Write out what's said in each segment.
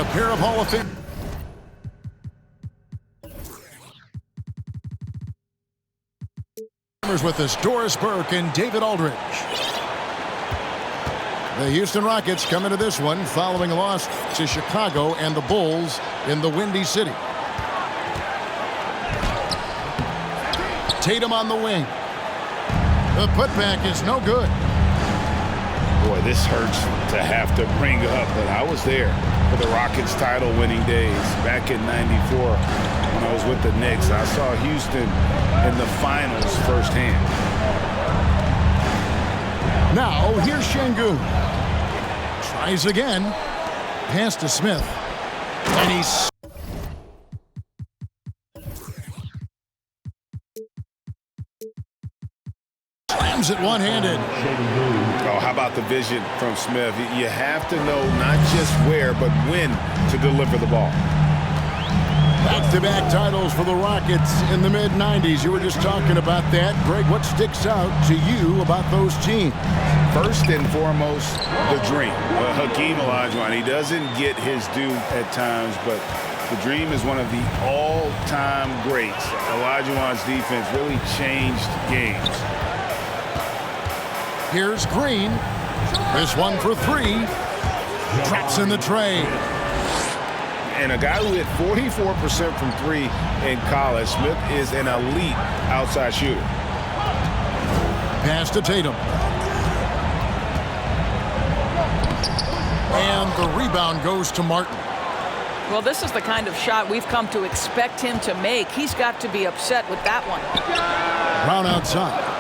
a pair of Hall of Fame. With us, Doris Burke and David Aldridge. The Houston Rockets come into this one following a loss to Chicago and the Bulls in the Windy City. Tatum on the wing. The putback is no good. Boy, this hurts to have to bring up, but I was there for the Rockets title-winning days back in '94 when I was with the Knicks. I saw Houston in the finals firsthand. Now, here's Şengün. Tries again. Pass to Smith. And he's... slams it one-handed. Oh, how about the vision from Smith? You have to know not just where, but when to deliver the ball. Back-to-back titles for the Rockets in the mid-90s. You were just talking about that. Greg, what sticks out to you about those teams? First and foremost, the dream. Hakeem Olajuwon, he doesn't get his due at times, but the dream is one of the all-time greats. Olajuwon's defense really changed games. Here's Green. This one for three. Drops in the tray. And a guy who hit 44% from three in college, Smith is an elite outside shooter. Pass to Tatum. And the rebound goes to Martin. Well, this is the kind of shot we've come to expect him to make. He's got to be upset with that one. Brown outside.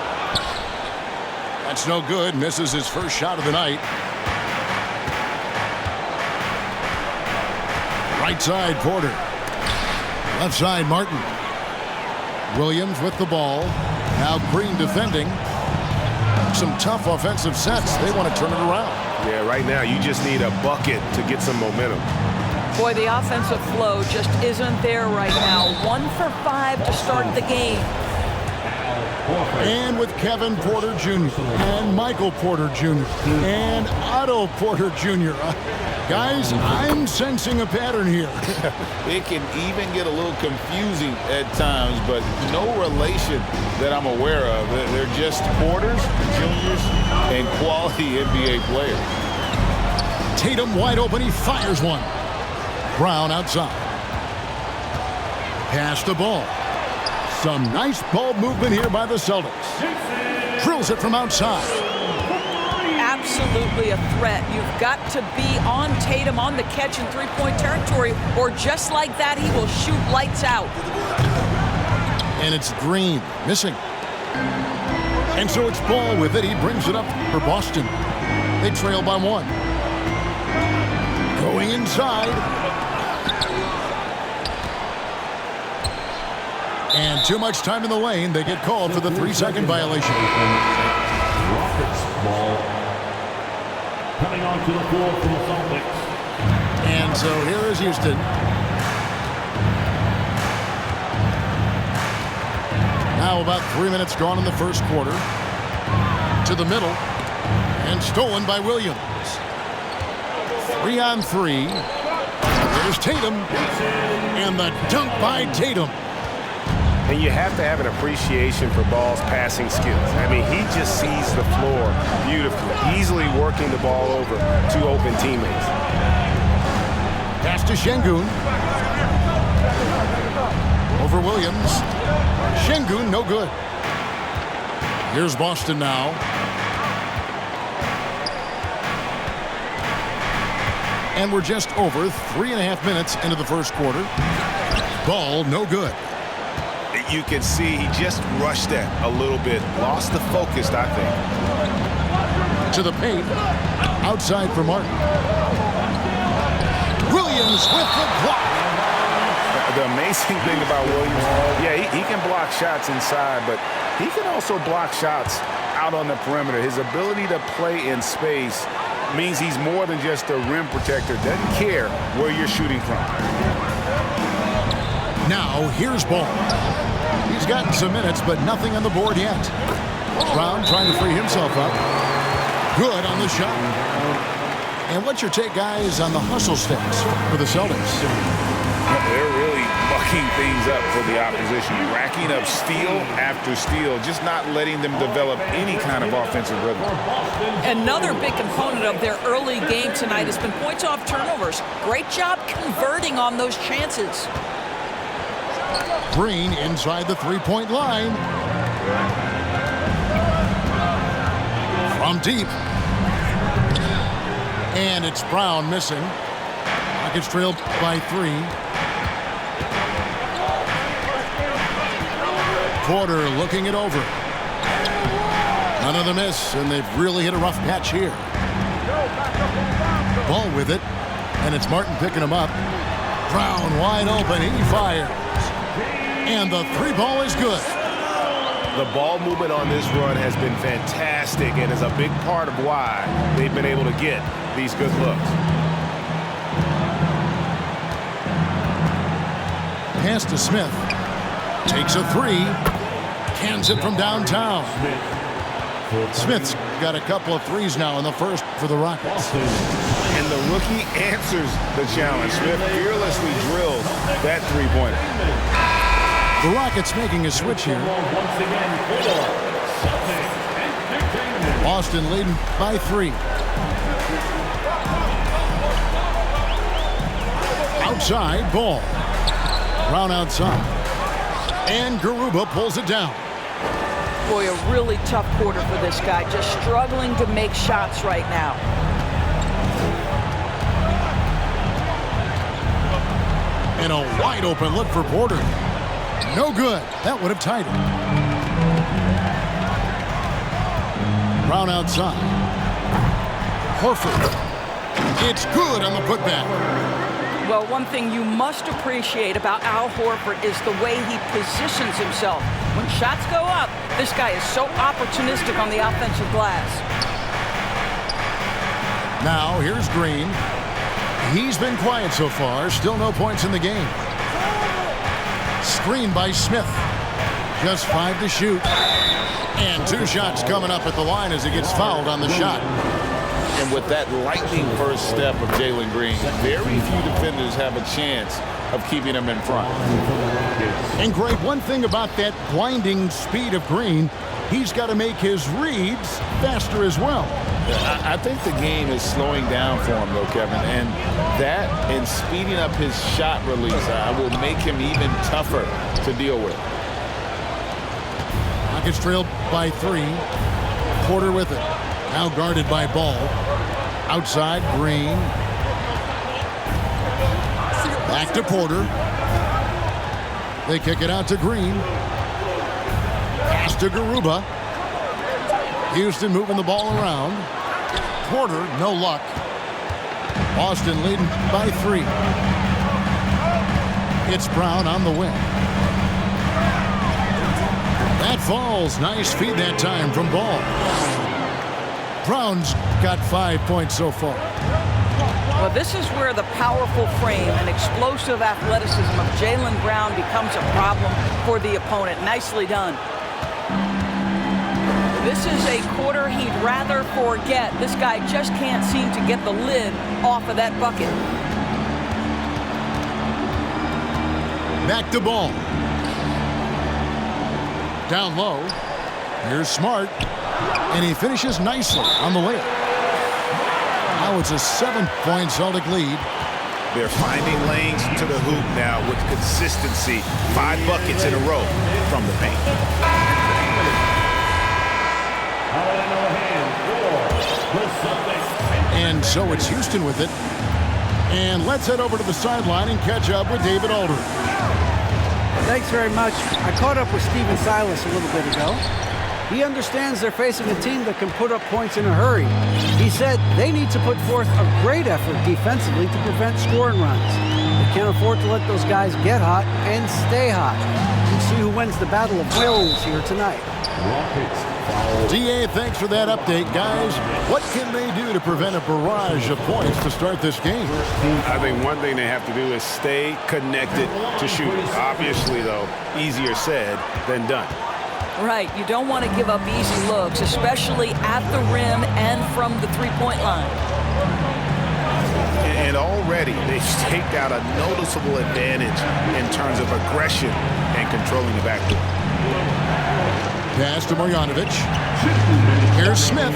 That's no good. Misses his first shot of the night. Right side, Porter. Left side, Martin. Williams with the ball. Now Green defending. Some tough offensive sets. They want to turn it around. Yeah, right now you just need a bucket to get some momentum. Boy, the offensive flow just isn't there right now. 1 for 5 to start the game. And with Kevin Porter Jr. and Michael Porter Jr. and Otto Porter Jr. Guys, I'm sensing a pattern here. It can even get a little confusing at times, but no relation that I'm aware of. They're just Porters, Juniors, and quality NBA players. Tatum wide open. He fires one. Brown outside. Pass the ball. Some nice ball movement here by the Celtics. Drills it from outside. Absolutely a threat. You've got to be on Tatum on the catch in three-point territory, or just like that, he will shoot lights out. And it's Green missing. And so it's Ball with it. He brings it up for Boston. They trail by 1. Going inside. And too much time in the lane. They get called for the 3-second violation. Rockets ball. Coming onto the floor for the Celtics. And so here is Houston. Now about 3 minutes gone in the first quarter. To the middle. And stolen by Williams. 3 on 3. There's Tatum. And the dunk by Tatum. And you have to have an appreciation for Ball's passing skills. I mean, he just sees the floor beautifully, easily working the ball over to open teammates. Pass to Şengün. Over Williams. Şengün, no good. Here's Boston now. And we're just over 3.5 minutes into the first quarter. Ball, no good. You can see he just rushed that a little bit. Lost the focus, I think. To the paint. Outside for Martin. Williams with the block. The amazing thing about Williams, yeah, he can block shots inside, but he can also block shots out on the perimeter. His ability to play in space means he's more than just a rim protector. Doesn't care where you're shooting from. Now, here's Ball. He's gotten some minutes, but nothing on the board yet. Brown trying to free himself up. Good on the shot. And what's your take, guys, on the hustle sticks for the Celtics? They're really mucking things up for the opposition, racking up steal after steal, just not letting them develop any kind of offensive rhythm. Another big component of their early game tonight has been points off turnovers. Great job converting on those chances. Green inside the three-point line. From deep. And it's Brown missing. Rockets trailed by 3. Porter looking it over. Another miss, and they've really hit a rough patch here. Ball with it, and it's Martin picking him up. Brown wide open, he fires. And the 3-ball is good. The ball movement on this run has been fantastic and is a big part of why they've been able to get these good looks. Pass to Smith. Takes a 3. Cans it from downtown. Smith's got a couple of threes now in the first for the Rockets. And the rookie answers the challenge. Smith fearlessly drills that three-pointer. The Rockets making a switch here. Boston leading by 3. Outside, ball. Brown outside. And Garuba pulls it down. Boy, a really tough quarter for this guy. Just struggling to make shots right now. And a wide open look for Porter. No good. That would have tied it. Brown outside. Horford. It's good on the putback. Well, one thing you must appreciate about Al Horford is the way he positions himself. When shots go up, this guy is so opportunistic on the offensive glass. Now, here's Green. He's been quiet so far. Still no points in the game. Screen by Smith. Just 5 to shoot. And 2 shots coming up at the line as he gets fouled on the shot. And with that lightning first step of Jalen Green, very few defenders have a chance of keeping him in front. And Greg, one thing about that blinding speed of Green, he's got to make his reads faster as well. I think the game is slowing down for him, though, Kevin. And that and speeding up his shot release will make him even tougher to deal with. Rockets trailed by 3. Porter with it. Now guarded by Ball. Outside, Green. Back to Porter. They kick it out to Green. Pass to Garuba. Houston moving the ball around. Porter, no luck. Boston leading by 3. It's Brown on the wing. That falls. Nice feed that time from Ball. Brown's got 5 points so far. Well, this is where the powerful frame and explosive athleticism of Jaylen Brown becomes a problem for the opponent. Nicely done. This is a quarter he'd rather forget. This guy just can't seem to get the lid off of that bucket. Back to Ball. Down low. Here's Smart. And he finishes nicely on the layup. Now it's a 7-point Celtic lead. They're finding lanes to the hoop now with consistency. 5 buckets in a row from the paint. And so it's Houston with it. And let's head over to the sideline and catch up with David Aldridge. Thanks very much. I caught up with Stephen Silas a little bit ago. He understands they're facing a team that can put up points in a hurry. He said they need to put forth a great effort defensively to prevent scoring runs. They can't afford to let those guys get hot and stay hot. We'll see who wins the battle of wills here tonight. DA, thanks for that update, guys. What can they do to prevent a barrage of points to start this game? I think one thing they have to do is stay connected to shooting. Obviously, though, easier said than done. Right, you don't want to give up easy looks, especially at the rim and from the three-point line. And already they've staked out a noticeable advantage in terms of aggression and controlling the backcourt. Pass to Marjanovic. Here's Smith.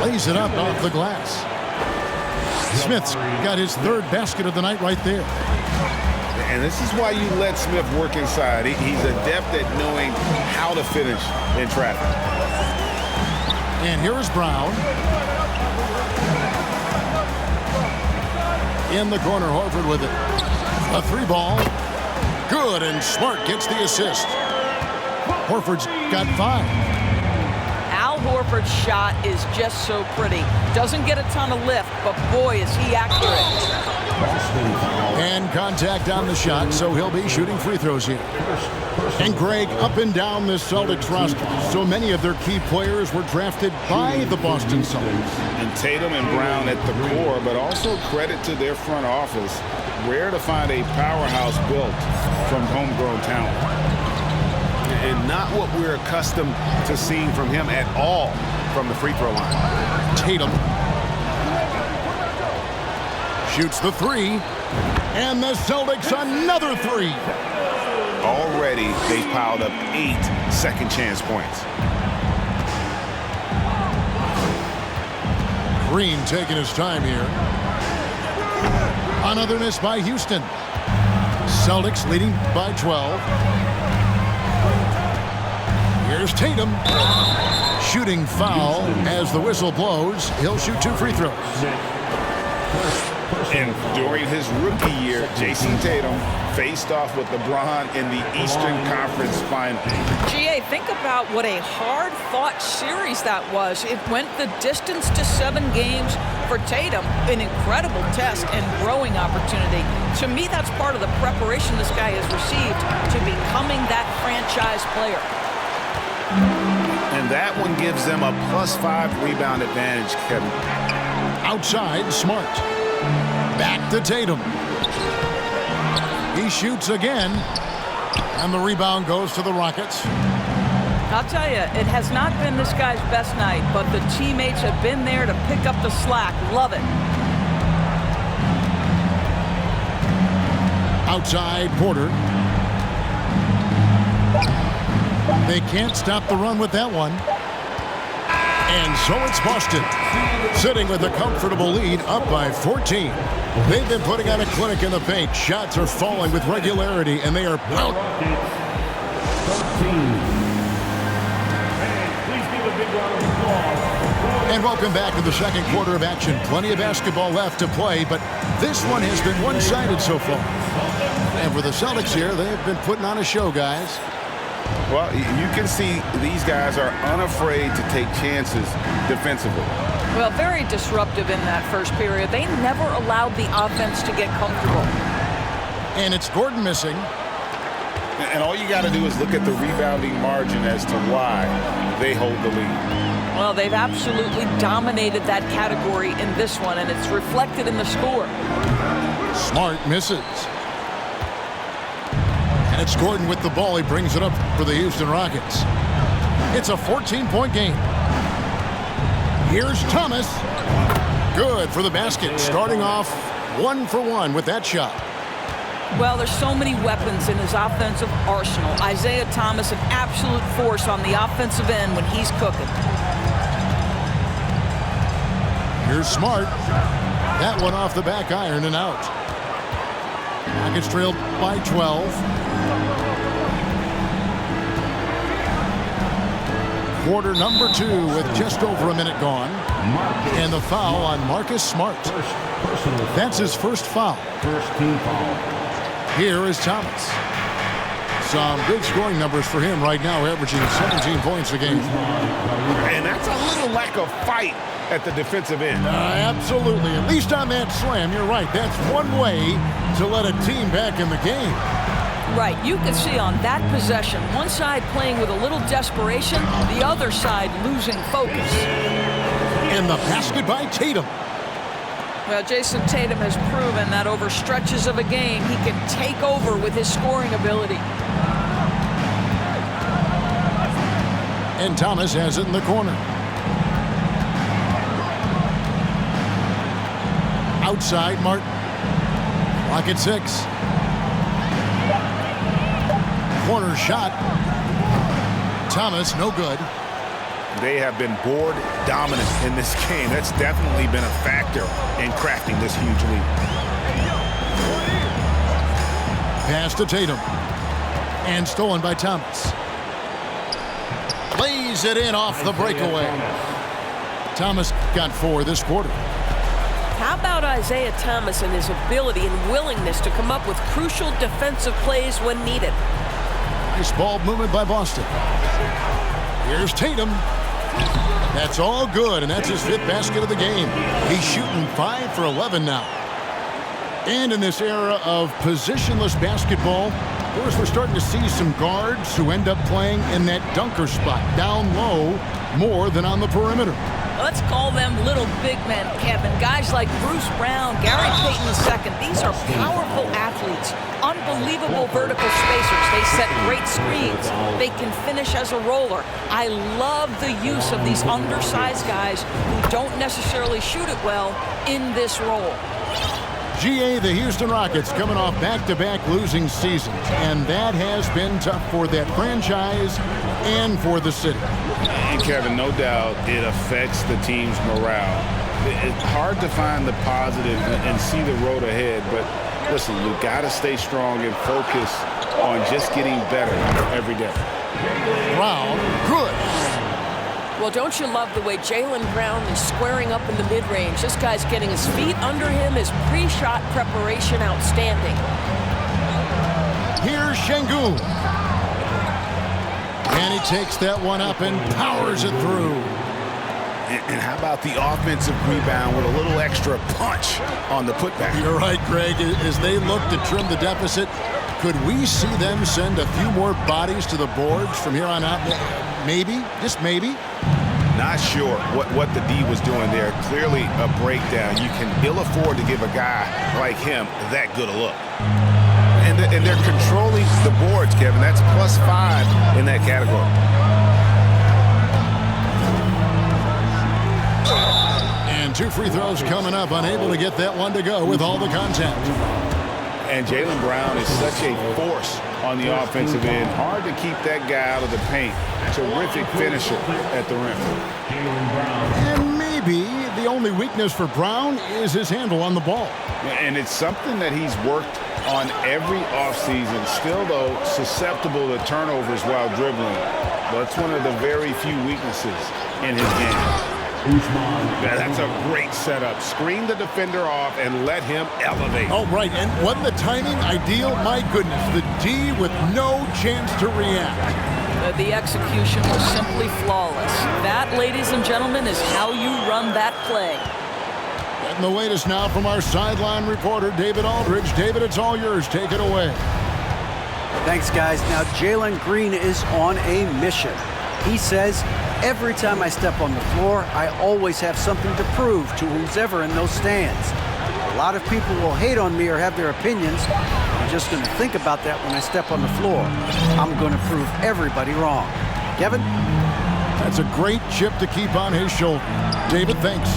Lays it up off the glass. Smith's got his third basket of the night right there. And this is why you let Smith work inside. He's adept at knowing how to finish in traffic. And here is Brown. In the corner, Horford with it. A three ball. Good, and Smart gets the assist. Horford's got 5. Al Horford's shot is just so pretty. Doesn't get a ton of lift, but boy, is he accurate. And contact on the shot, so he'll be shooting free throws here. And Greg, up and down this Celtics roster, so many of their key players were drafted by the Boston Celtics. And Tatum and Brown at the core, but also credit to their front office. Rare to find a powerhouse built from homegrown talent. And not what we're accustomed to seeing from him at all from the free throw line. Tatum shoots the 3, and the Celtics another 3. Already, they've piled up 8 second chance points. Green taking his time here. Another miss by Houston. Celtics leading by 12. Here's Tatum. Shooting foul as the whistle blows. He'll shoot 2 free throws. And during his rookie year, Jason Tatum faced off with LeBron in the Eastern Conference Final. GA, think about what a hard-fought series that was. It went the distance to 7 games for Tatum, an incredible test and growing opportunity. To me, that's part of the preparation this guy has received to becoming that franchise player. And that one gives them a +5 rebound advantage, Kevin. Outside, Smart. Back to Tatum. He shoots again, and the rebound goes to the Rockets. I'll tell you, it has not been this guy's best night, but the teammates have been there to pick up the slack. Love it. Outside, Porter. They can't stop the run with that one. And so it's Boston, sitting with a comfortable lead, up by 14. They've been putting on a clinic in the paint. Shots are falling with regularity, and they are out. And welcome back to the second quarter of action. Plenty of basketball left to play, but this one has been one-sided so far. And for the Celtics here, they've been putting on a show, guys. Well, you can see these guys are unafraid to take chances defensively. Well, very disruptive in that first period. They never allowed the offense to get comfortable. And it's Gordon missing. And all you got to do is look at the rebounding margin as to why they hold the lead. Well, they've absolutely dominated that category in this one, and it's reflected in the score. Smart misses. And it's Gordon with the ball. He brings it up for the Houston Rockets. It's a 14-point game. Here's Thomas. Good for the basket. Starting off 1 for 1 with that shot. Well, there's so many weapons in his offensive arsenal. Isaiah Thomas, an absolute force on the offensive end when he's cooking. Here's Smart. That one off the back iron and out. Rockets trailed by 12. Quarter number 2 with just over a minute gone. And the foul on Marcus Smart. That's his first foul. First team foul. Here is Thomas. Some good scoring numbers for him right now, averaging 17 points a game. And that's a little lack of fight at the defensive end. Absolutely. At least on that slam, you're right. That's one way to let a team back in the game. Right, you can see on that possession, one side playing with a little desperation, the other side losing focus. And the basket by Tatum. Well, Jason Tatum has proven that over stretches of a game, he can take over with his scoring ability. And Thomas has it in the corner. outside Martin. Clock at 6. Corner shot. Thomas, no good. They have been board dominant in this game. That's definitely been a factor in crafting this huge lead. Pass to Tatum. And stolen by Thomas. Lays it in off the breakaway. Thomas got 4 this quarter. How about Isaiah Thomas and his ability and willingness to come up with crucial defensive plays when needed? Nice ball movement by Boston. Here's Tatum. That's all good, and that's his 5th basket of the game. He's shooting 5 for 11 now. And in this era of positionless basketball, of course, we're starting to see some guards who end up playing in that dunker spot, down low, more than on the perimeter. Let's call them little big men, Kevin. Guys like Bruce Brown, Gary Payton II. These are powerful athletes, unbelievable vertical spacers. They set great screens. They can finish as a roller. I love the use of these undersized guys who don't necessarily shoot it well in this role. GA, the Houston Rockets coming off back-to-back losing seasons, and that has been tough for that franchise and for the city. And Kevin, no doubt it affects the team's morale. It's hard to find the positive and see the road ahead, but listen, you got to stay strong and focus on just getting better every day. Brown, good. Well, don't you love the way Jaylen Brown is squaring up in the mid-range? This guy's getting his feet under him, his pre-shot preparation outstanding. Here's Şengün. And he takes that one up and powers it through. And how about the offensive rebound with a little extra punch on the putback? You're right, Greg. As they look to trim the deficit, could we see them send a few more bodies to the boards from here on out? Maybe, just maybe. Not sure what the D was doing there. Clearly a breakdown. You can ill afford to give a guy like him that good a look. And they're controlling the boards, Kevin. That's +5 in that category. And 2 free throws coming up. Unable to get that one to go with all the contact. And Jaylen Brown is such a force on the offensive end. Hard to keep that guy out of the paint. Terrific finisher at the rim. And maybe the only weakness for Brown is his handle on the ball. And it's something that he's worked on every offseason. Still, though, susceptible to turnovers while dribbling. That's one of the very few weaknesses in his game. Yeah, that's a great setup. Screen the defender off and let him elevate. Oh, right. And wasn't the timing ideal? My goodness. The D with no chance to react. The execution was simply flawless. That, ladies and gentlemen, is how you run that play. And the latest now from our sideline reporter, David Aldridge. David, it's all yours. Take it away. Thanks, guys. Now, Jalen Green is on a mission. He says, every time I step on the floor, I always have something to prove to who's ever in those stands. A lot of people will hate on me or have their opinions. I'm just going to think about that when I step on the floor. I'm going to prove everybody wrong. Kevin? That's a great chip to keep on his shoulder. David, thanks.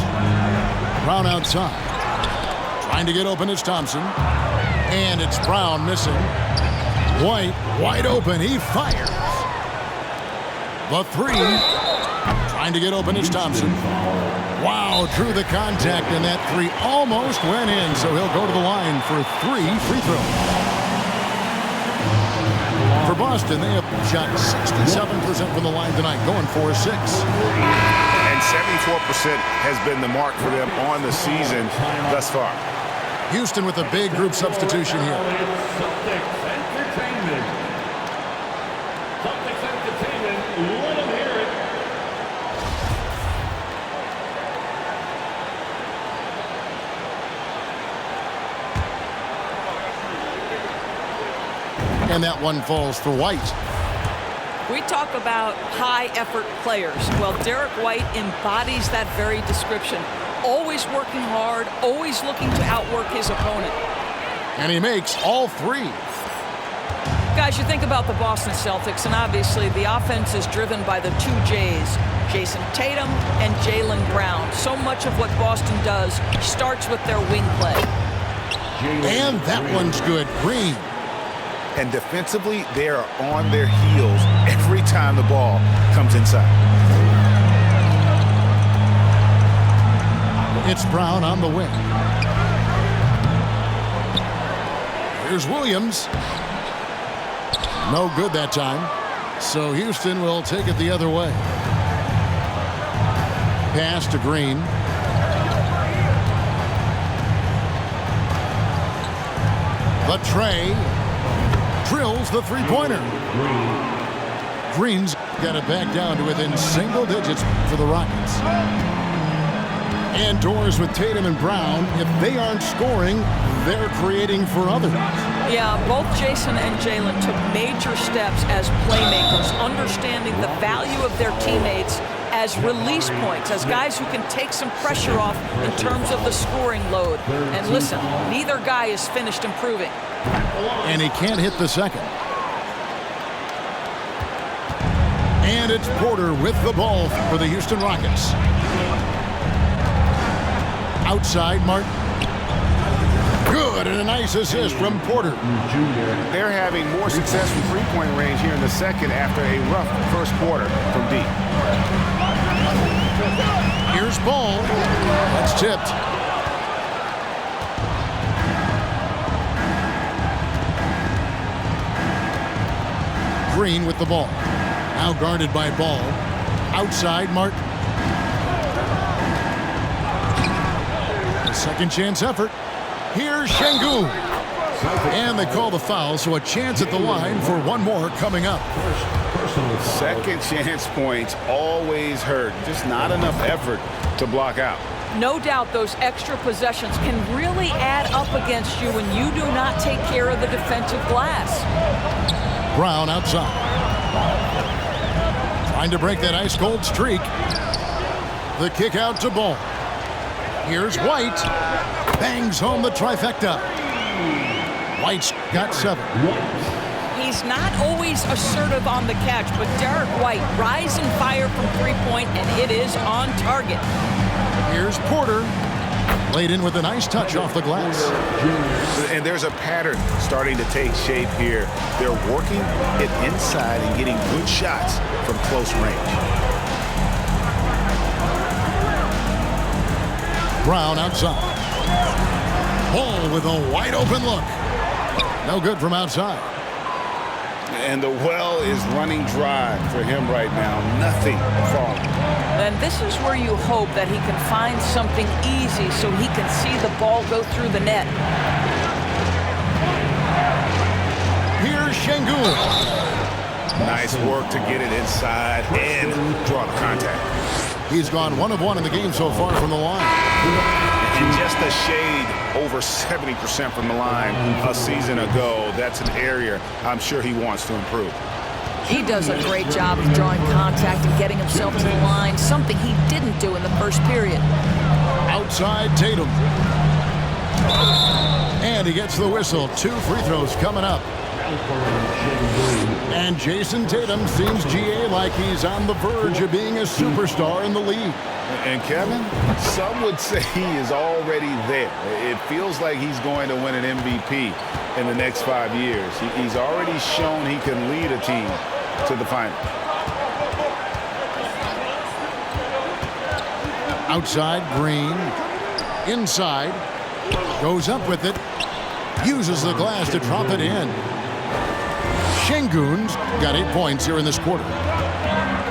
Brown outside. Trying to get open is Thompson. And it's Brown missing. White wide open. He fires. The 3. Trying to get open is Thompson. Wow, drew the contact, and that 3 almost went in, so he'll go to the line for 3 free throws. For Boston, they have shot 67% from the line tonight, going 4-6. And 74% has been the mark for them on the season thus far. Houston with a big group substitution here. Let him hear it. And that one falls for White. We talk about high-effort players. Well, Derek White embodies that very description. Always working hard, always looking to outwork his opponent. And he makes all 3. Guys, you think about the Boston Celtics, and obviously the offense is driven by the two J's, Jason Tatum and Jaylen Brown. So much of what Boston does starts with their wing play. And that one's good. Green. And defensively, they are on their heels every time the ball comes inside. It's Brown on the wing. Here's Williams. No good that time. So Houston will take it the other way. Pass to Green. The tray. Drills the three-pointer. Green's got it back down to within single digits for the Rockets. And doors with Tatum and Brown. If they aren't scoring, they're creating for others. Yeah, both Jason and Jaylen took major steps as playmakers, understanding the value of their teammates as release points, as guys who can take some pressure off in terms of the scoring load. And listen, neither guy is finished improving. And he can't hit the second. And it's Porter with the ball for the Houston Rockets. Outside, Martin. Good, and a nice assist from Porter. They're having more success from three-point range here in the second after a rough first quarter from deep. Here's Ball. That's tipped. Green with the ball. Now guarded by Ball. Outside, Martin. Second chance effort. Here's Şengün. And they call the foul, so a chance at the line for one more coming up. Second chance points always hurt. Just not enough effort to block out. No doubt those extra possessions can really add up against you when you do not take care of the defensive glass. Brown outside. Trying to break that ice-cold streak. The kick out to Ball. Here's White. Bangs home the trifecta. White's got 7. He's not always assertive on the catch, but Derek White, rise and fire from three-point, and it is on target. Here's Porter. Laid in with a nice touch off the glass. And there's a pattern starting to take shape here. They're working it inside and getting good shots from close range. Brown outside. Ball with a wide open look. No good from outside. And the well is running dry for him right now. Nothing falling. And this is where you hope that he can find something easy so he can see the ball go through the net. Here's Şengün. Nice work to get it inside and draw the contact. He's gone 1 of 1 in the game so far from the line. And just a shade over 70% from the line a season ago. That's an area I'm sure he wants to improve. He does a great job of drawing contact and getting himself to the line, something he didn't do in the first period. Outside Tatum. And he gets the whistle. 2 free throws coming up. And Jason Tatum seems, GA, like he's on the verge of being a superstar in the league. And Kevin, some would say he is already there. It feels like he's going to win an MVP in the next 5 years. He's already shown he can lead a team to the final. Outside, Green. Inside. Goes up with it. Uses the glass to drop it in. Şengün's got 8 points here in this quarter.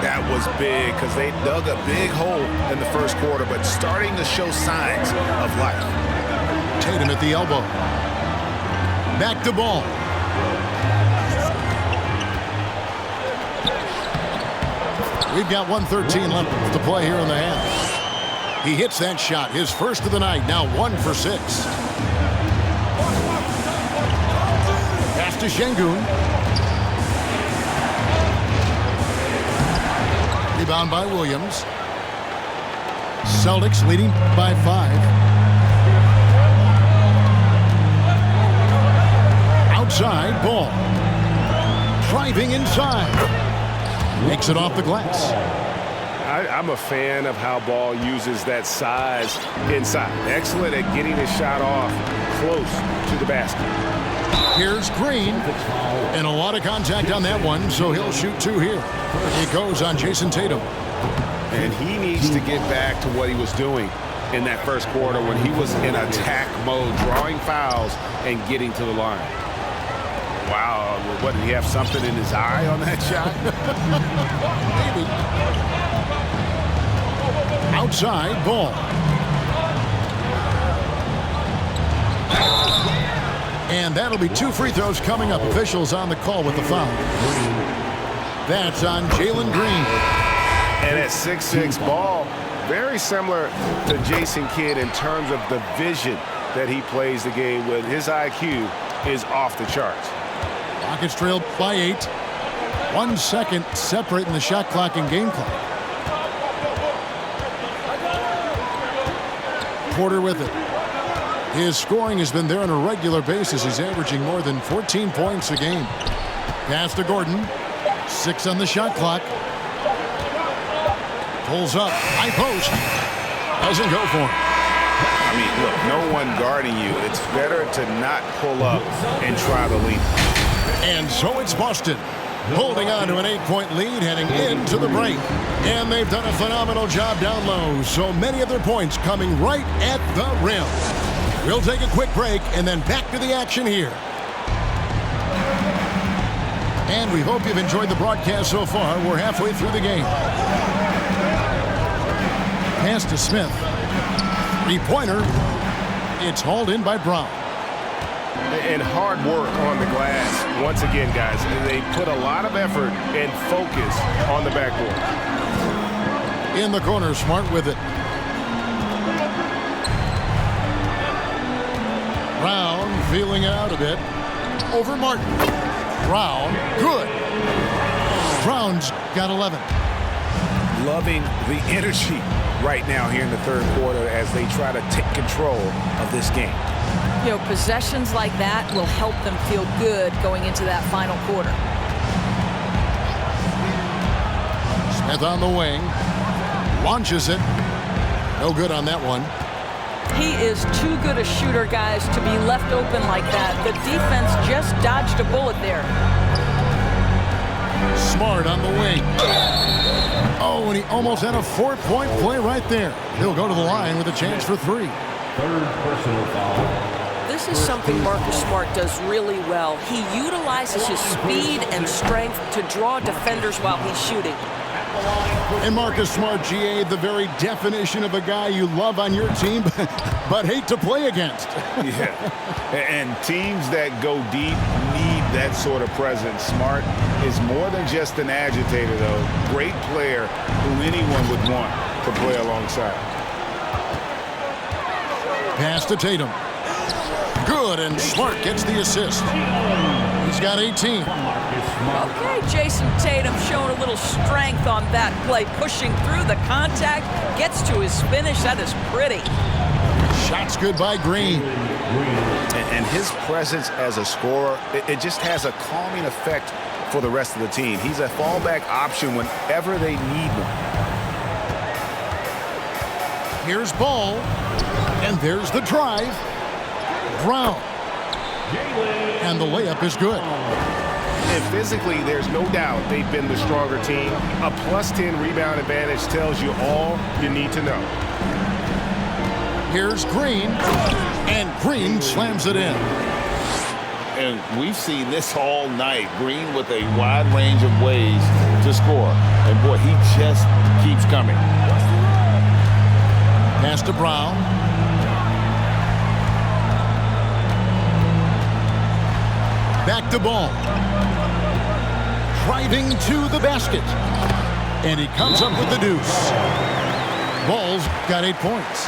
That was big because they dug a big hole in the first quarter, but starting to show signs of life. Tatum at the elbow. Back to Ball. We've got 1:13 left to play here in the half. He hits that shot, his first of the night, now 1 for 6. Pass to Şengün. Rebound by Williams. Celtics leading by 5. Outside, Ball. Driving inside. Makes it off the glass. I'm a fan of how Ball uses that size inside. Excellent at getting his shot off close to the basket. Here's Green. And a lot of contact on that one, so he'll shoot 2 here. It goes on Jason Tatum. And he needs to get back to what he was doing in that first quarter when he was in attack mode, drawing fouls and getting to the line. Wow, what, did he have something in his eye on that shot? Maybe. Outside Ball. And that'll be 2 free throws coming up. Officials on the call with the foul. That's on Jalen Green. And at 6'6", Ball, very similar to Jason Kidd in terms of the vision that he plays the game with. His IQ is off the charts. Rockets trailed by 8. 1 second separating the shot clock and game clock. Porter with it. His scoring has been there on a regular basis. He's averaging more than 14 points a game. Pass to Gordon. 6 on the shot clock. Pulls up. High post. Doesn't go for him. I mean, look, no one guarding you. It's better to not pull up and try to lead. And so it's Boston, holding on to an 8-point lead heading into the break. And they've done a phenomenal job down low. So many of their points coming right at the rim. We'll take a quick break and then back to the action here. And we hope you've enjoyed the broadcast so far. We're halfway through the game. Pass to Smith. 3-pointer. It's hauled in by Brown. And hard work on the glass. Once again, guys, they put a lot of effort and focus on the backboard. In the corner, Smart with it. Brown feeling it out a bit. Over Martin. Brown, good. Brown's got 11. Loving the energy right now here in the third quarter as they try to take control of this game. You know, possessions like that will help them feel good going into that final quarter. Smith on the wing. Launches it. No good on that one. He is too good a shooter, guys, to be left open like that. The defense just dodged a bullet there. Smart on the wing. Oh, and he almost had a 4-point play right there. He'll go to the line with a chance for 3. 3rd personal foul. This is something Marcus Smart does really well. He utilizes his speed and strength to draw defenders while he's shooting. And Marcus Smart, GA, the very definition of a guy you love on your team, but hate to play against. Yeah, and teams that go deep need that sort of presence. Smart is more than just an agitator, though. Great player who anyone would want to play alongside. Pass to Tatum. Good, and Smart gets the assist. He's got 18. Okay, Jason Tatum showing a little strength on that play, pushing through the contact, gets to his finish. That is pretty. Shots good by Green. And his presence as a scorer, it just has a calming effect for the rest of the team. He's a fallback option whenever they need one. Here's Ball, and there's the drive. Brown. And the layup is good. And physically, there's no doubt they've been the stronger team. A +10 rebound advantage tells you all you need to know. Here's Green, and Green slams it in. And we've seen this all night. Green with a wide range of ways to score. And boy, he just keeps coming. Pass to Brown. Back to Ball. Driving to the basket. And he comes up with the deuce. Ball's got 8 points.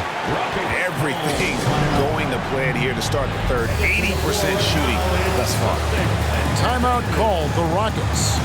Everything going to plan here to start the third. 80% shooting thus far. Timeout called the Rockets.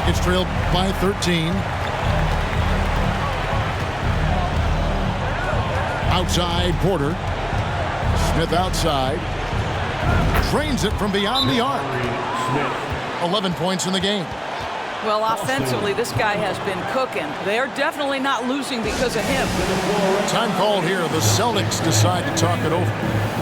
Rockets trailed by 13. Outside, Porter. Smith outside. Drains it from beyond the arc. 11 points in the game. Well, offensively, this guy has been cooking. They're definitely not losing because of him. Time called here. The Celtics decide to talk it over.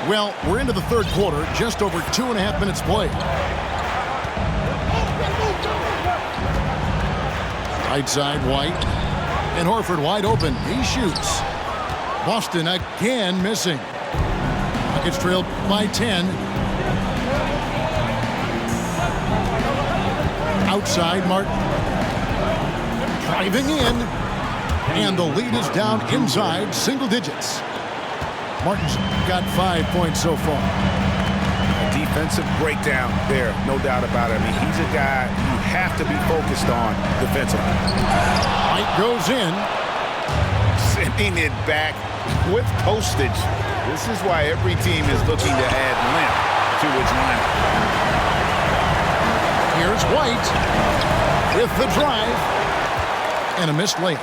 Well, we're into the third quarter, just over 2.5 minutes played. Right side, White. And Horford wide open. He shoots. Boston again missing. Rockets trailed by 10. Outside, Martin. Driving in. And the lead is down inside single digits. Martin's got 5 points so far. A defensive breakdown there, no doubt about it. I mean, he's a guy you have to be focused on defensively. White goes in. Sending it back with postage. This is why every team is looking to add length to its lineup. Here's White with the drive and a missed layup.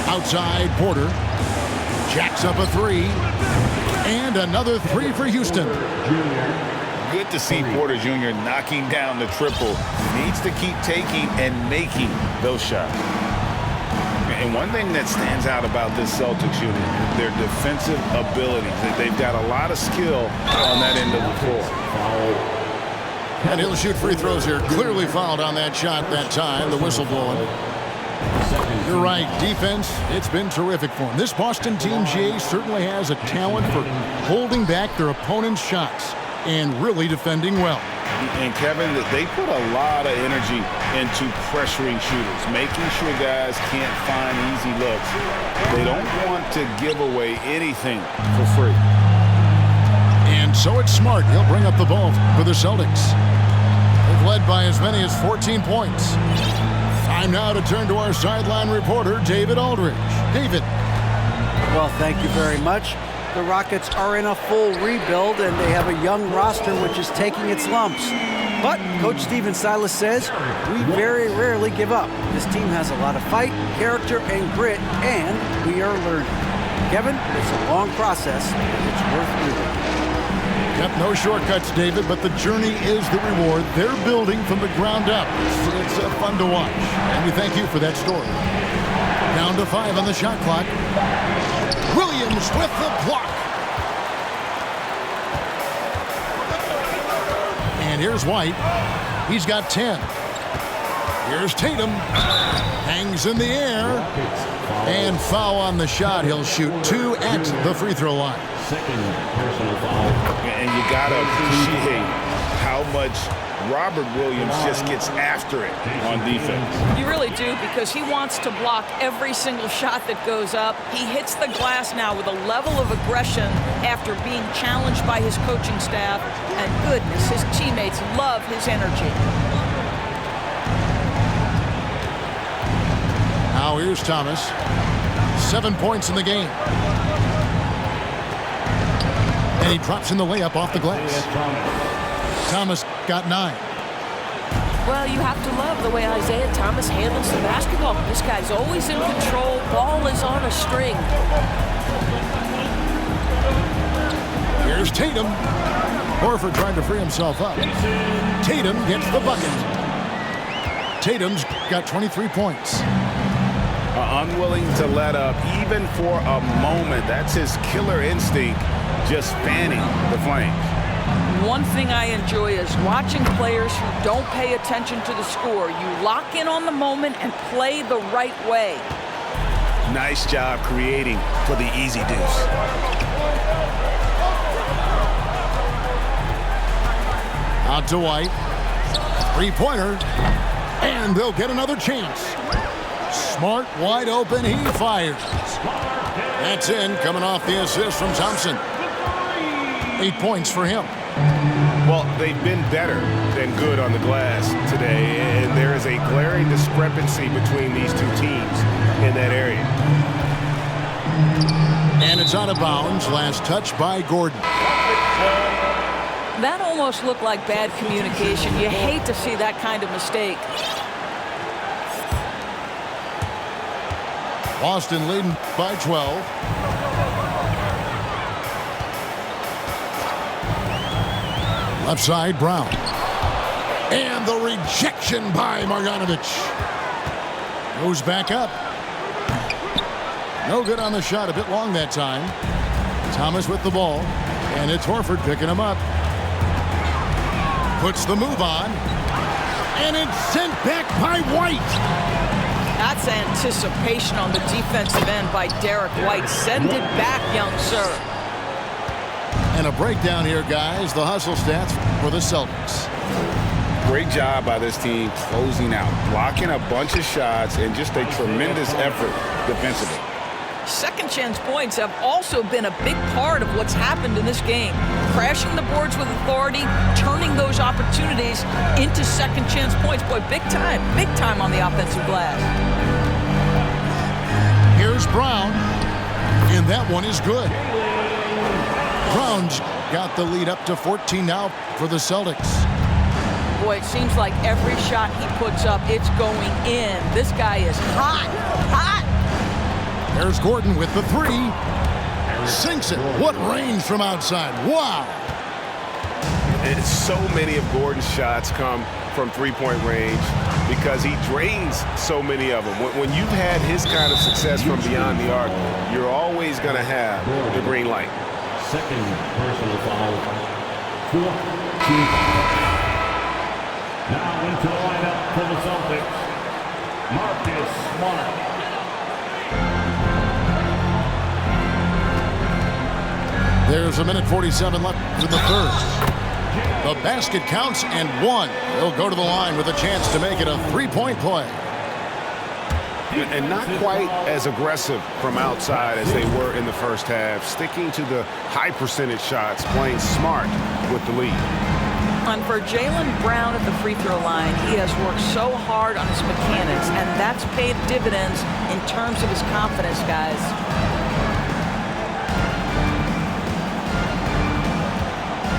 Outside, Porter jacks up a three, and another three for Houston. Good to see Porter Jr. knocking down the triple. Needs to keep taking and making those shots. And one thing that stands out about this Celtics unit is their defensive abilities. They've got a lot of skill on that end of the floor. And he'll shoot free throws here. Clearly fouled on that shot that time. The whistle blowing. You're right. Defense, it's been terrific for him. This Boston team, GA, certainly has a talent for holding back their opponent's shots and really defending well. And, Kevin, they put a lot of energy into pressuring shooters, making sure guys can't find easy looks. They don't want to give away anything for free. And so it's Smart. He'll bring up the ball for the Celtics. They've led by as many as 14 points. Time now to turn to our sideline reporter, David Aldridge. David. Well, thank you very much. The Rockets are in a full rebuild, and they have a young roster which is taking its lumps. But Coach Stephen Silas says, we very rarely give up. This team has a lot of fight, character, and grit, and we are learning. Kevin, it's a long process, and it's worth moving. Yep, no shortcuts, David, but the journey is the reward. They're building from the ground up. It's fun to watch, and we thank you for that story. Down to 5 on the shot clock. Williams with the block. And here's White. He's got 10. Here's Tatum. Hangs in the air. And foul on the shot. He'll shoot 2 at the free throw line. Second personal foul. And you got to appreciate how much Robert Williams just gets after it on defense. You really do, because he wants to block every single shot that goes up. He hits the glass now with a level of aggression after being challenged by his coaching staff. And goodness, his teammates love his energy. Now here's Thomas. 7 points in the game. And he drops in the layup off the glass. Thomas got 9. Well, you have to love the way Isaiah Thomas handles the basketball. This guy's always in control. Ball is on a string. Here's Tatum. Horford trying to free himself up. Tatum gets the bucket. Tatum's got 23 points. Unwilling to let up even for a moment. That's his killer instinct, just fanning the flames. One thing I enjoy is watching players who don't pay attention to the score. You lock in on the moment and play the right way. Nice job creating for the easy deuce. Out to White. Three-pointer. And they'll get another chance. Smart, wide open. He fires. That's in, coming off the assist from Thompson. 8 points for him. Well, they've been better than good on the glass today, and there is a glaring discrepancy between these two teams in that area. And it's out of bounds. Last touch by Gordon. That almost looked like bad communication. You hate to see that kind of mistake. Boston leading by 12. Left side, Brown. And the rejection by Marjanovic. Goes back up. No good on the shot. A bit long that time. Thomas with the ball. And it's Horford picking him up. Puts the move on. And it's sent back by White. That's anticipation on the defensive end by Derek White. Send it back, young sir. And a breakdown here, guys. The hustle stats for the Celtics. Great job by this team closing out, blocking a bunch of shots, and just a tremendous effort defensively. Second chance points have also been a big part of what's happened in this game. Crashing the boards with authority, turning those opportunities into second chance points. Boy, big time on the offensive glass. Here's Brown, and that one is good. Brown's got the lead up to 14 now for the Celtics. Boy, it seems like every shot he puts up, it's going in. This guy is hot. There's Gordon with the three. Sinks it. What range from outside. Wow. And so many of Gordon's shots come from three-point range because he drains so many of them. When you've had his kind of success from beyond the arc, you're always going to have the green light. Second personal foul. 4 team foul. Now into the lineup for the Celtics, Marcus Smart. There's a minute 47 left in the third. The basket counts and one. He'll go to the line with a chance to make it a three-point play. And not quite as aggressive from outside as they were in the first half, sticking to the high percentage shots, playing smart with the lead. And for Jaylen Brown at the free throw line, he has worked so hard on his mechanics, and that's paid dividends in terms of his confidence, guys.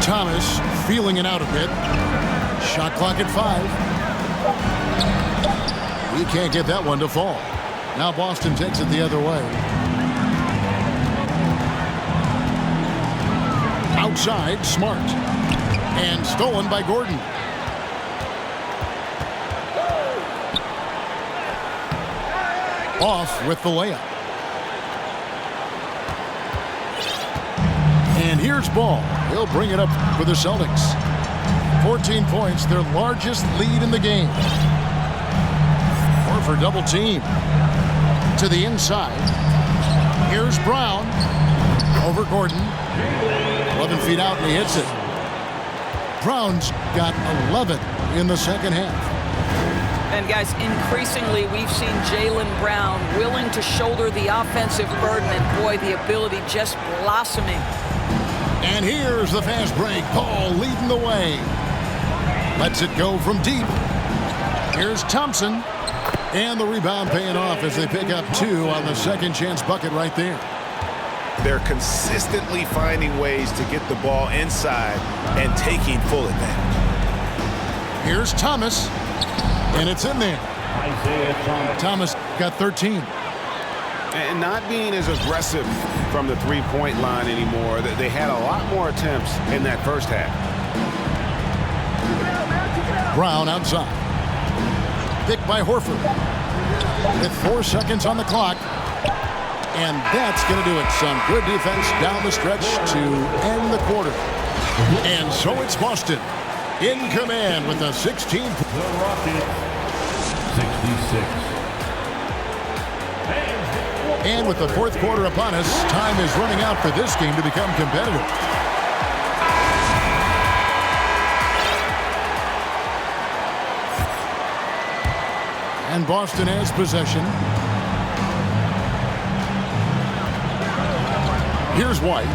Thomas feeling it out a bit. Shot clock at 5. He can't get that one to fall. Now Boston takes it the other way. Outside, Smart. And stolen by Gordon. Off with the layup. And here's Ball. He'll bring it up for the Celtics. 14 points, their largest lead in the game. Horford double team. To the inside. Here's Brown. Over Gordon. 11 feet out and he hits it. Brown's got 11 in the second half. And guys, increasingly we've seen Jaylen Brown willing to shoulder the offensive burden, and boy, the ability just blossoming. And here's the fast break. Paul leading the way. Lets it go from deep. Here's Thompson. And the rebound paying off as they pick up 2 on the second chance bucket right there. They're consistently finding ways to get the ball inside and taking full advantage. Here's Thomas. And it's in there. Thomas got 13. And not being as aggressive from the three-point line anymore. They had a lot more attempts in that first half. Brown outside. Picked by Horford. With 4 seconds on the clock. And that's going to do it. Some good defense down the stretch to end the quarter. And so it's Boston in command with a 16. The Rockets, 66. And with the fourth quarter upon us, time is running out for this game to become competitive. And Boston has possession. Here's White.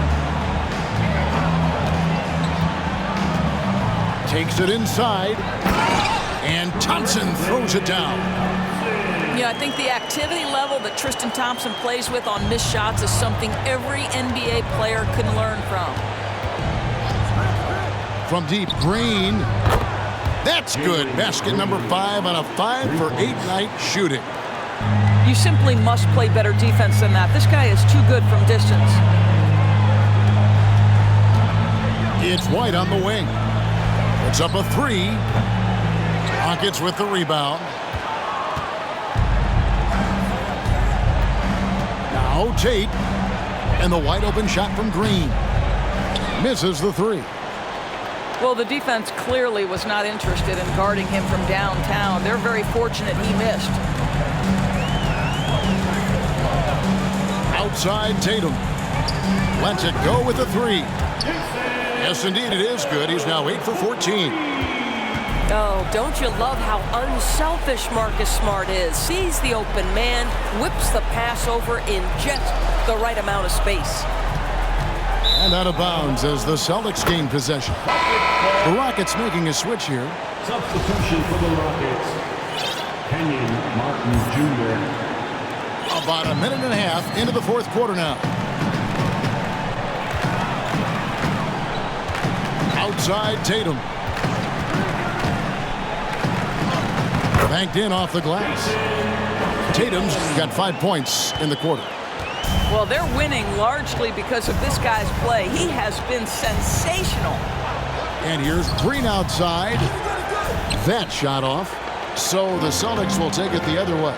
Takes it inside. And Thompson throws it down. Yeah, I think the activity level that Tristan Thompson plays with on missed shots is something every NBA player can learn from. From deep, Green. That's good. Basket number 5 on a 5-for-8 night shooting. You simply must play better defense than that. This guy is too good from distance. It's White on the wing. It's up a 3. Rockets with the rebound. Now Tate. And the wide open shot from Green. Misses the 3. Well, the defense clearly was not interested in guarding him from downtown. They're very fortunate he missed. Outside Tatum. Lets it go with the 3. Yes, indeed, it is good. He's now 8 for 14. Oh, don't you love how unselfish Marcus Smart is? Sees the open man, whips the pass over in just the right amount of space. And out of bounds as the Celtics gain possession. The Rockets making a switch here. Substitution for the Rockets. Kenyon Martin Jr. About a minute and a half into the fourth quarter now. Outside Tatum. Banked in off the glass. Tatum's got 5 points in the quarter. Well, they're winning largely because of this guy's play. He has been sensational. And here's Green outside. That shot off. So the Celtics will take it the other way.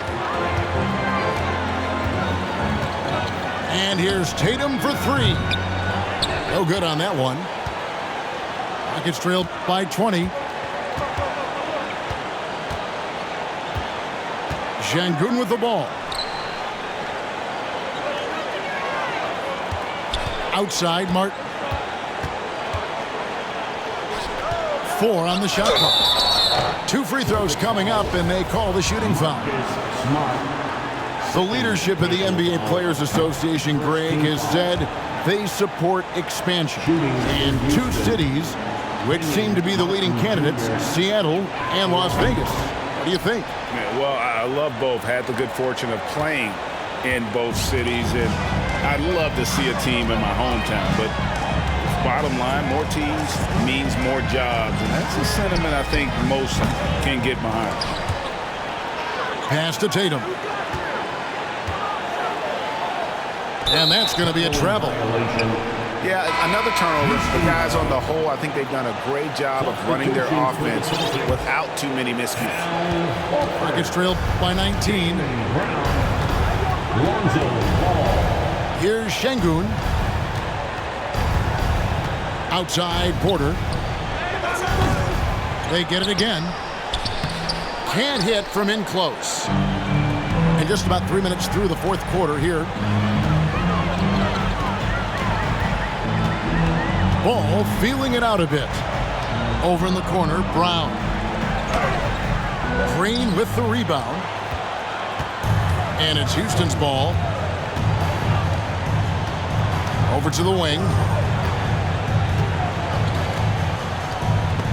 And here's Tatum for 3. No good on that one. Rockets trailed by 20. Şengün with the ball. Outside Martin. 4 on the shot clock. 2 free throws coming up, and they call the shooting foul. The leadership of the NBA Players Association, Greg, has said they support expansion in 2 cities which seem to be the leading candidates, Seattle and Las Vegas. What do you think? Well, I love both. Had the good fortune of playing in both cities, and I'd love to see a team in my hometown. But bottom line, more teams means more jobs, and that's a sentiment I think most can get behind. Pass to Tatum. And that's going to be a travel. Yeah, another turnover. The guys on the whole, I think they've done a great job of running their offense without too many miscues. Rockets trailed by 19. Here's Şengün. Outside Porter. They get it again. Can't hit from in close. And just about 3 minutes through the fourth quarter here. Ball feeling it out a bit. Over in the corner, Brown. Green with the rebound. And it's Houston's ball. Over to the wing.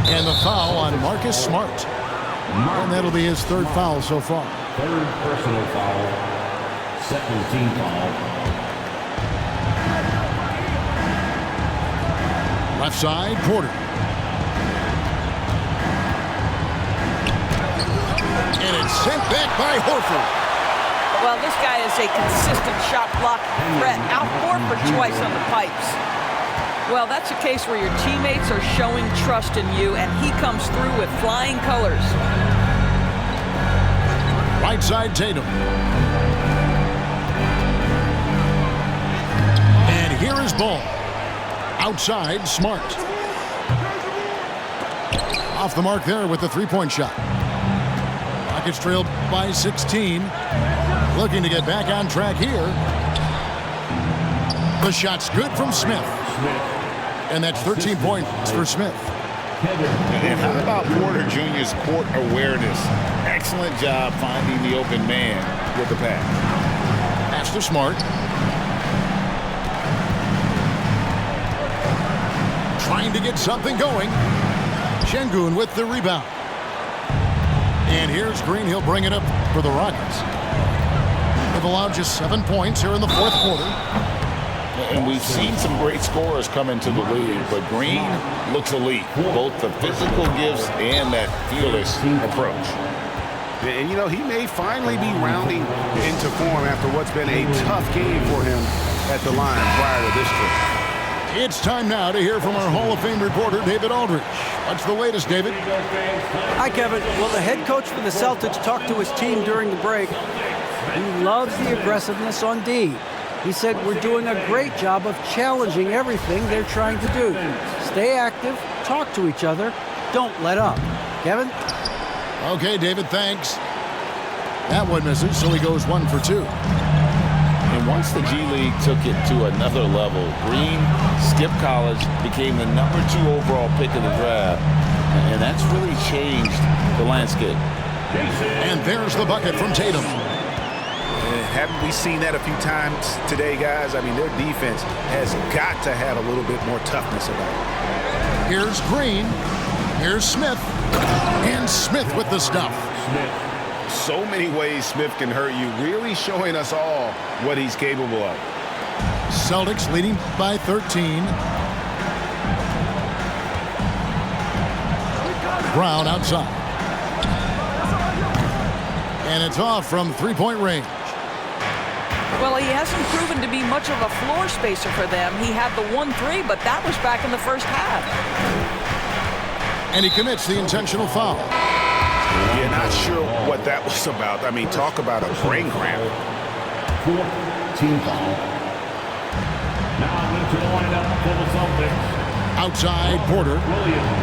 And the foul on Marcus Smart. And that'll be his 3rd foul so far. 3rd personal foul. 2nd team foul. Left side, Porter. And it's sent back by Horford. Well, this guy is a consistent shot block threat. Out Horford twice on the pipes. Well, that's a case where your teammates are showing trust in you, and he comes through with flying colors. Right side, Tatum. And here is Ball. Outside, Smart. Off the mark there with the 3-point shot. Rockets trailed by 16. Looking to get back on track here. The shot's good from Smith. And that's 13 points for Smith. And how about Porter Jr.'s court awareness? excellent job finding the open man with the pass. Pass to Smart. Trying to get something going. Şengün with the rebound. And here's Green. He'll bring it up for the Rockets. They've allowed just 7 points here in the fourth quarter. And we've seen some great scorers come into the league, but Green looks elite. Both the physical gifts and that fearless approach. And, you know, he may finally be rounding into form after what's been a tough game for him at the line prior to this trip. It's time now to hear from our Hall of Fame reporter, David Aldridge. What's the latest, David? Hi, Kevin. Well, the head coach for the Celtics talked to his team during the break. He loves the aggressiveness on D. He said, we're doing a great job of challenging everything they're trying to do. Stay active, talk to each other, don't let up. Kevin? Okay, David, thanks. That one misses, so he goes 1 for 2. And once the G League took it to another level, Green skipped college, became the #2 overall pick of the draft, and that's really changed the landscape. And there's the bucket from Tatum. Haven't we seen that a few times today, guys? I mean, their defense has got to have a little bit more toughness about it. Here's Green. Here's Smith. And Smith with the stuff. So many ways Smith can hurt you, really showing us all what he's capable of. Celtics leading by 13. Brown outside. And it's off from three-point range. Well, he hasn't proven to be much of a floor spacer for them. He had the 1-3, but that was back in the first half. And he commits the intentional foul. Yeah, not sure what that was about. I mean, talk about a brain cramp. Team foul. Now into the lineup for the Celtics. Outside Porter. Williams.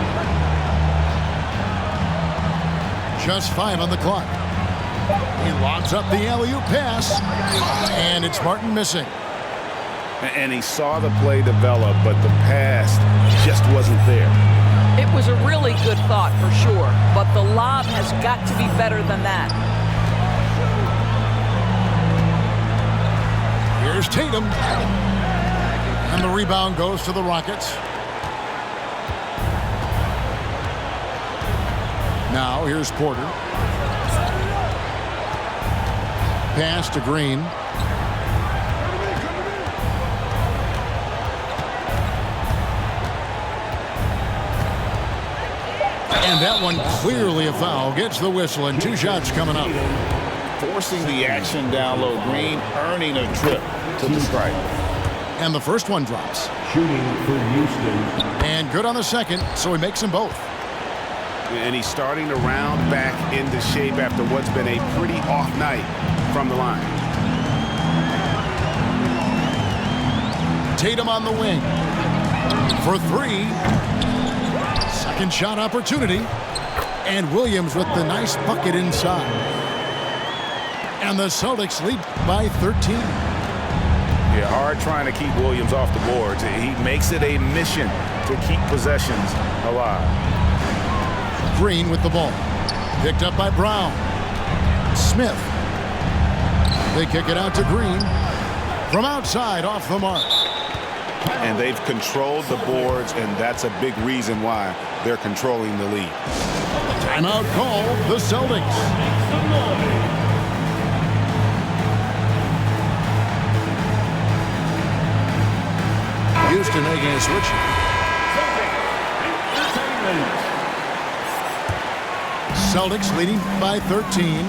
Just 5 on the clock. He lobs up the alley-oop pass. And it's Martin missing. And he saw the play develop, but the pass just wasn't there. It was a really good thought for sure, but the lob has got to be better than that. Here's Tatum. And the rebound goes to the Rockets. Now here's Porter. Pass to Green. And that one clearly a foul. Gets the whistle and 2 shots coming up. Forcing the action down low. Green earning a trip to the stripe. And the first one drops. Shooting for Houston. And good on the second, so he makes them both. And he's starting to round back into shape after what's been a pretty off night from the line. Tatum on the wing. For 3. Second shot opportunity. And Williams with the nice bucket inside. And the Celtics lead by 13. Yeah, hard trying to keep Williams off the boards. He makes it a mission to keep possessions alive. Green with the ball. Picked up by Brown. Smith. They kick it out to Green. From outside, off the mark. And they've controlled the boards, and that's a big reason why they're controlling the lead. Timeout call, the Celtics. Houston making a switch. Celtics leading by 13.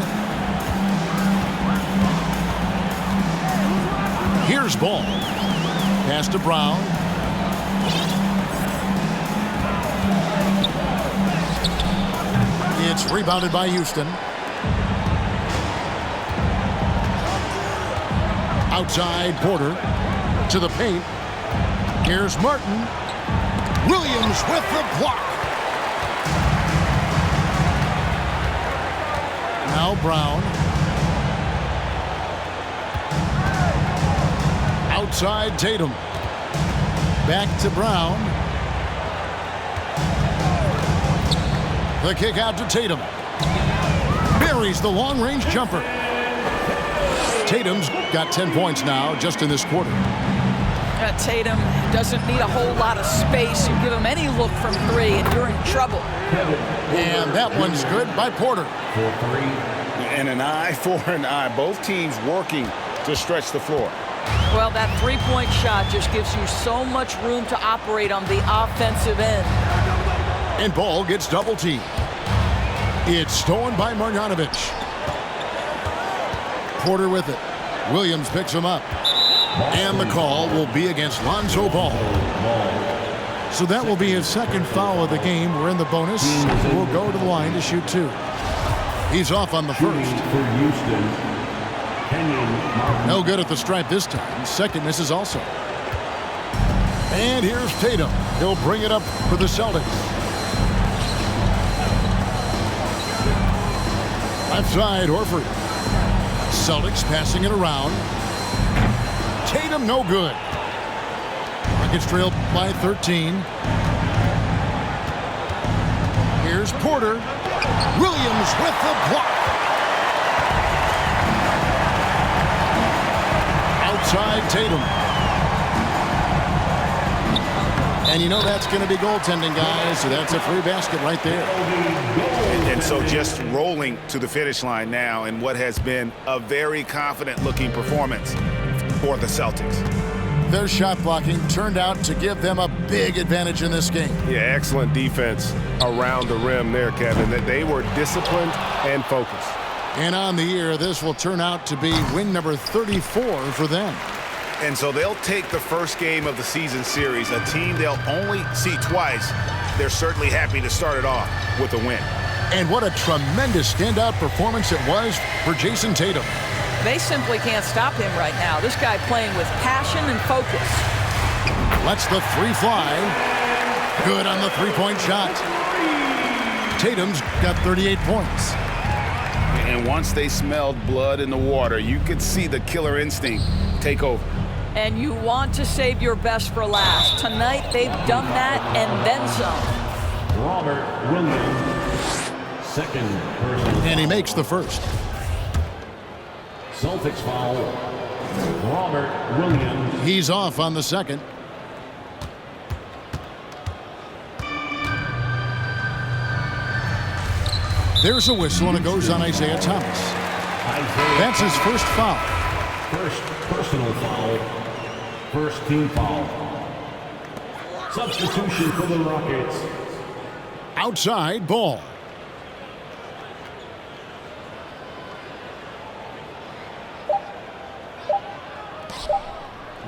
Here's ball. Pass to Brown. It's rebounded by Houston. Outside Porter to the paint. Here's Martin. Williams with the block. Now Brown. Outside Tatum. Back to Brown. The kick out to Tatum. buries the long-range jumper. Tatum's got 10 points now just in this quarter. Tatum doesn't need a whole lot of space. You give him any look from three, and you're in trouble. And that one's good by Porter. And an eye for an eye. Both teams working to stretch the floor. Well, that three-point shot just gives you so much room to operate on the offensive end. And Ball gets double-teamed. It's stolen by Marjanovic. Porter with it. Williams picks him up. And the call will be against Lonzo Ball. So that will be his second foul of the game. We're in the bonus. We'll go to the line to shoot two. He's off on the first. No good at the stripe this time. Second misses also. And here's Tatum. He'll bring it up for the Celtics. Left side, Horford. Celtics passing it around. Tatum no good. Rockets trailed by 13. Here's Porter. Williams with the block. Outside Tatum. And you know that's going to be goaltending, guys, so that's a free basket right there. And so just rolling to the finish line now in what has been a very confident-looking performance for the Celtics. Their shot blocking turned out to give them a big advantage in this game. Yeah, excellent defense around the rim there, Kevin. That they were disciplined and focused. And on the year, this will turn out to be win number 34 for them. And so they'll take the first game of the season series, a team they'll only see twice. They're certainly happy to start it off with a win. And what a tremendous standout performance it was for Jason Tatum. They simply can't stop him right now. This guy playing with passion and focus. Lets the three fly. Good on the three-point shot. Tatum's got 38 points. And once they smelled blood in the water, you could see the killer instinct take over. And you want to save your best for last. Tonight, they've done that and then some. Robert Williams, second personal. And he makes the first. Celtics foul. Robert Williams. He's off on the second. There's a whistle, and it goes on Isaiah Thomas. That's his first foul. First personal foul. First team foul. Substitution for the Rockets. Outside Ball.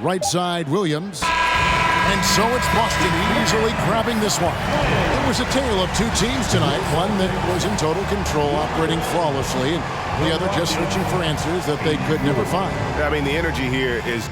Right side Williams. And so it's Boston easily grabbing this one. It was a tale of two teams tonight. One that was in total control, operating flawlessly, and the other just searching for answers that they could never find. I mean, the energy here is...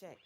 Check.